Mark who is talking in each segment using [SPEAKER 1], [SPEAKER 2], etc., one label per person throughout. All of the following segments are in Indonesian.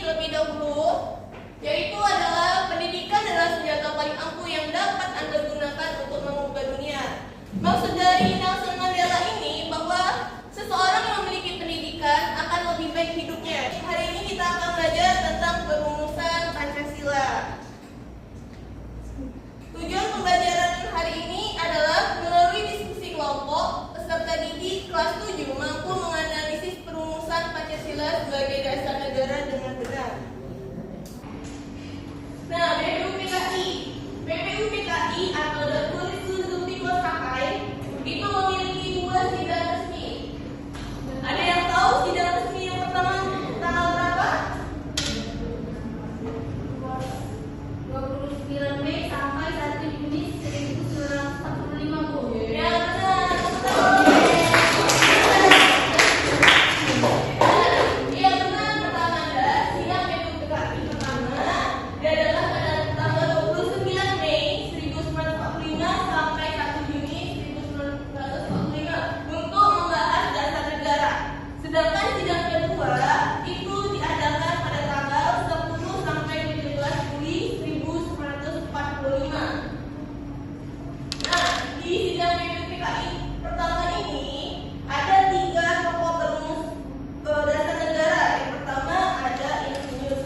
[SPEAKER 1] terlebih dahulu, yaitu adalah pendidikan adalah senjata paling ampuh yang dapat Anda gunakan untuk mengubah dunia. Maksud dari Nelson Mandela ini bahwa seseorang yang memiliki pendidikan akan lebih baik hidupnya. Hari ini kita akan belajar tentang perumusan Pancasila. Tujuan pembelajaran hari ini adalah melalui diskusi kelompok, peserta didik kelas 7 mampu menganalisis perumusan Pancasila sebagai dasar negara dengan benar. Nah, BPUPKI atau The Police to People Sakai itu memiliki dua sidang resmi. Ada yang tahu sidang resmi yang pertama tanggal berapa?
[SPEAKER 2] 29 Mei sampai 1 Juni 1945, Bu.
[SPEAKER 1] Ya, benar. Yang benar pertama adalah sidang BPUPKI pertama adalah pada tanggal 29 Mei 1945 sampai 1 Juni 1945 untuk membahas dasar negara. Sedangkan sidang kedua itu diadakan pada tanggal 10 sampai 17 Juli 1945. Nah, di sidang BPUPKI pertama ini ada 3 pokok perumus dasar negara. Yang pertama ada Insinyur,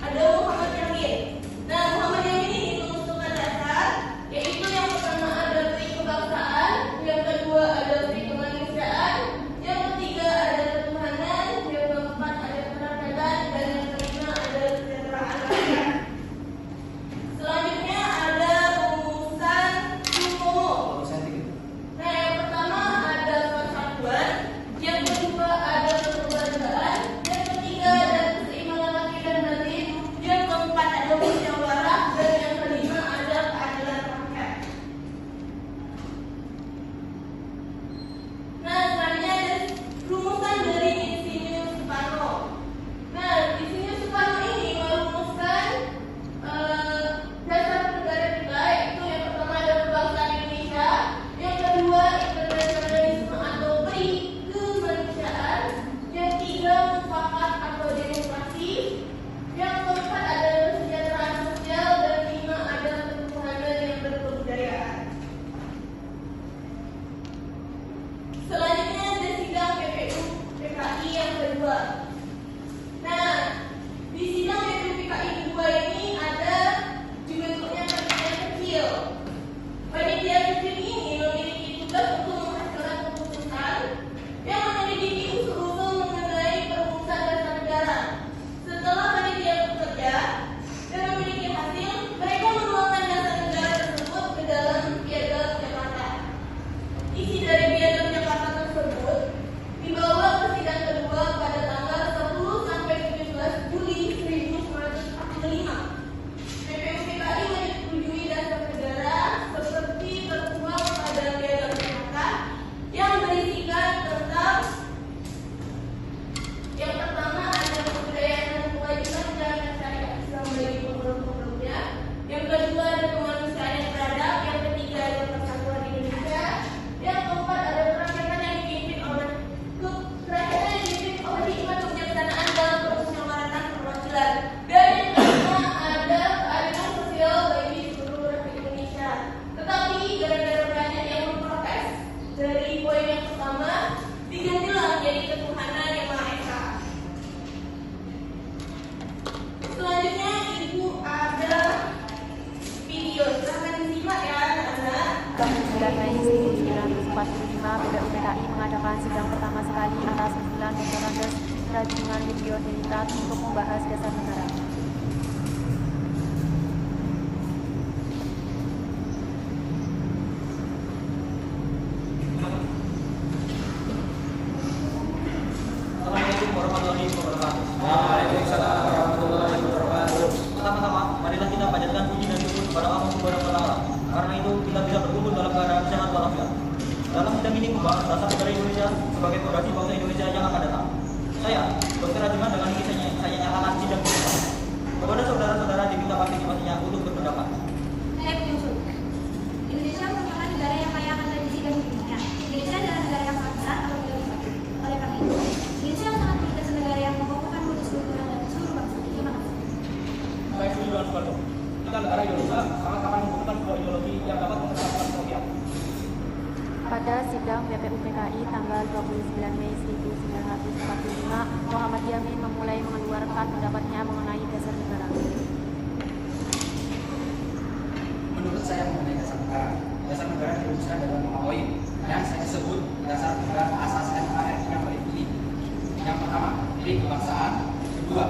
[SPEAKER 1] ada Muhammad Yamin. Nah, Muhammad Yamin ini merumuskan dasar, yaitu yang pertama ada pri kebangsaan, yang kedua ada pri kemanusiaan, yang ketiga ada ketuhanan, yang keempat ada kerakyatan, dan yang kelima ada kesejahteraan rakyat. Selanjutnya ada perumusan Supomo. Nah, yang pertama ada persatuan, yang kedua ada kekeluargaan, yang ketiga ada keseimbangan lahir dan batin, yang keempat ada musyawarah, dan yang kelima ada keadilan rakyat. Nah, selanjutnya ada rumusan dari Insinyur Soekarno. Nah, Insinyur Soekarno ini merumuskan dasar negara kita, yaitu yang pertama ada kebangsaan Indonesia, yang kedua internasionalisme atau pri kemanusiaan, yang ketiga mufakat atau demokrasi, yang keempat ada kesejahteraan sosial, dan lima ada ketuhanan yang berkebudayaan. Selanjutnya ada sidang BPUPKI yang kedua. Nah, di sidang BPUPKI kedua ini ada dibentuknya panitia kecil. Panitia kecil ini memiliki tugas untuk menghasilkan keputusan yang menyelidiki usul-usul mengenai perumusan dasar negara. Setelah panitia bekerja dan memiliki hasil, mereka menuangkan dasar negara tersebut ke dalam Piagam Jakarta. Isi dari Piagam Jakarta tersebut dibawa ke sidang kedua pada tanggal 10 sampai 17 Juli 1945. BPUPKI menyetujui dasar negara seperti tertuang pada Piagam Jakarta yang berisikan tentang yang pertama ada kebudayaan dan kewajiban menjalankan syariat Islam bagi pemeluk-pemeluknya, yang kedua ada kemanusiaan yang beradab, yang ketiga ada persatuan Indonesia, yang keempat ada kerakyatan yang dipimpin oleh hikmat kebijaksanaan dalam permusyawaratan perwakilan, dan yang kelima ada keadilan sosial bagi seluruh rakyat Indonesia. Tetapi gara-gara banyak yang memprotes dari poin yang pertama, digantilah menjadi ketuhanan yang Maha Esa. Selanjutnya ibu ada video, silahkan disimak ya anak-anak.
[SPEAKER 3] Tahun 1945, BPUPKI mengadakan sidang pertama sekali atas usulan Dr. Andes Rajungan Widyo Diningrat untuk membahas dasar negara.
[SPEAKER 4] Assalamualaikum warahmatullahi wabarakatuh. Waalaikumsalam warahmatullahi wabarakatuh. Pertama-tama, marilah kita panjatkan puji dan syukur kepada Allah Subhanahu wa Ta'ala. Karena itu kita bisa berkumpul dalam keadaan sehat walafiat. Dalam sidang ini membahas dasar negara Indonesia sebagai fondasi bangsa Indonesia yang akan datang. Saya, Dr. Rajungan, dengan ini saya nyatakan sidang kita. Kepada saudara-saudara diminta partisipasinya untuk berpendapat.
[SPEAKER 2] Saya menyusul. Indonesia merupakan negara yang kaya akan tradisi dan budayanya. Indonesia adalah negara yang sangat besar atau tidak besar. Oleh karena itu, Indonesia sangat memiliki negara yang mengukuhkan khusus kultural dan
[SPEAKER 5] dengan Soekarno. Kita negara Indonesia sangat-sangat membutuhkan sebuah ideologi yang dapat mengedepankan kerakyatan.
[SPEAKER 3] Pada sidang BPUPKI tanggal 29 Mei 1945, Muhammad Yamin memulai mengeluarkan pendapatnya mengenai dasar negara.
[SPEAKER 6] Menurut saya mengenai dasar negara dirumuskan dalam 5 poin yang saya sebut dasar negara asas NKRI yang berikut ini. Yang pertama, pri kebangsaan; kedua,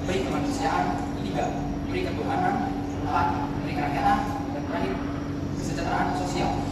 [SPEAKER 6] pri kemanusiaan; ketiga, pri ketuhanan; keempat, pri kerakyatan; dan terakhir, kesejahteraan sosial.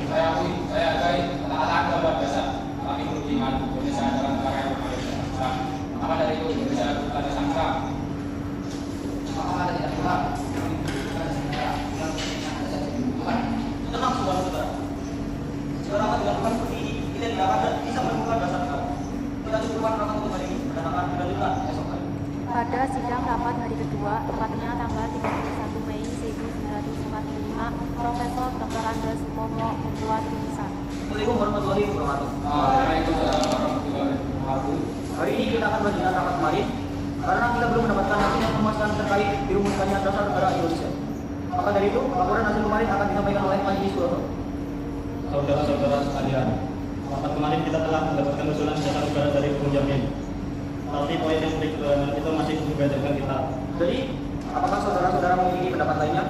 [SPEAKER 5] Saya akui, saya hargai ketaatan dan luar biasa. Kami beriman Indonesia adalah negara yang berkeadilan. Maka dari itu Indonesia ada sangka.
[SPEAKER 6] Maka tidak pula kami membutuhkan negara yang ada saja kebutuhan.
[SPEAKER 4] Tenang saudara-saudara. Jika rapat dilakukan seperti ini, kita tidak akan bisa menemukan dasar negara. Kita cukupkan rapat untuk hari ini dan akan dilanjutkan esok hari.
[SPEAKER 3] Pada sidang rapat hari kedua, tepatnya tanggal 31 Mei 1945, Profesor Dr. Andes Supomo membuat tulisan.
[SPEAKER 4] Assalamualaikum warahmatullahi wabarakatuh.
[SPEAKER 5] Waalaikumsalam warahmatullahi wabarakatuh.
[SPEAKER 4] Hari ini kita akan melanjutkan rapat kemarin karena kita belum mendapatkan hasil yang memuaskan terkait dirumuskannya dasar negara Indonesia. Maka dari itu, laporan hasil kemarin akan disampaikan oleh Majelis Ulama.
[SPEAKER 5] Saudara-saudara sekalian, rapat kemarin kita telah mendapatkan usulan dasar negara dari Bung Jamin. Tapi poin yang itu masih berbeda dengan kita.
[SPEAKER 4] Jadi, apakah saudara-saudara memiliki pendapat lainnya?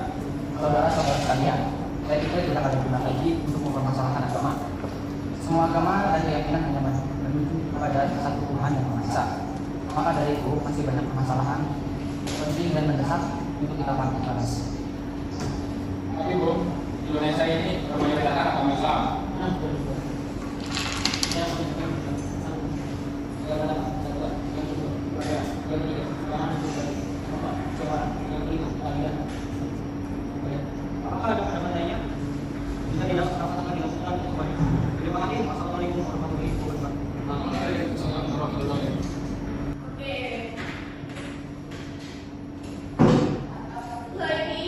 [SPEAKER 6] Saudara-saudara sekalian, saya pikir kita akan berguna lagi untuk mempermasalahkan agama. Semua agama dan keyakinan hanya menuju kepada satu Tuhan yang Maha Esa. Maka dari itu masih banyak permasalahan penting dan mendesak untuk kita bangkit keras.
[SPEAKER 5] Tapi Bu, Indonesia ini bermayoritas agama Islam.
[SPEAKER 4] Apakah ada pendapat lainnya? Bisa dilakukan akan dilakukan kembali. Terima kasih. Wassalamualaikum warahmatullahi wabarakatuh.
[SPEAKER 5] Waalaikumsalam warahmatullahi wabarakatuh.
[SPEAKER 1] Oke. Lagi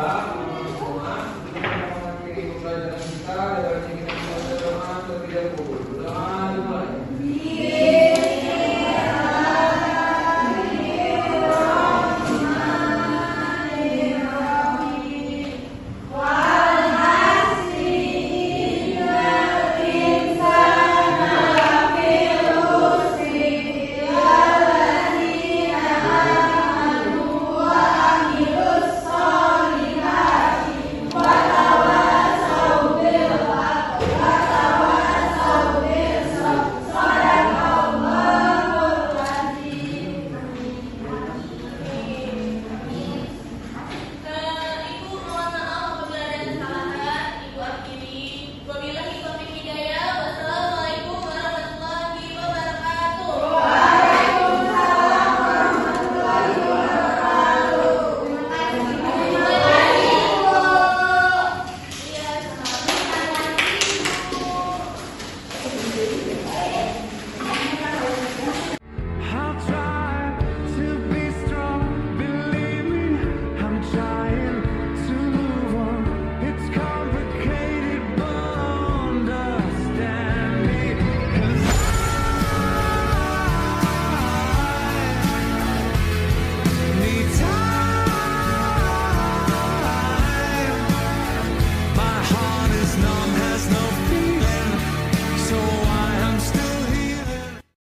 [SPEAKER 5] Dalam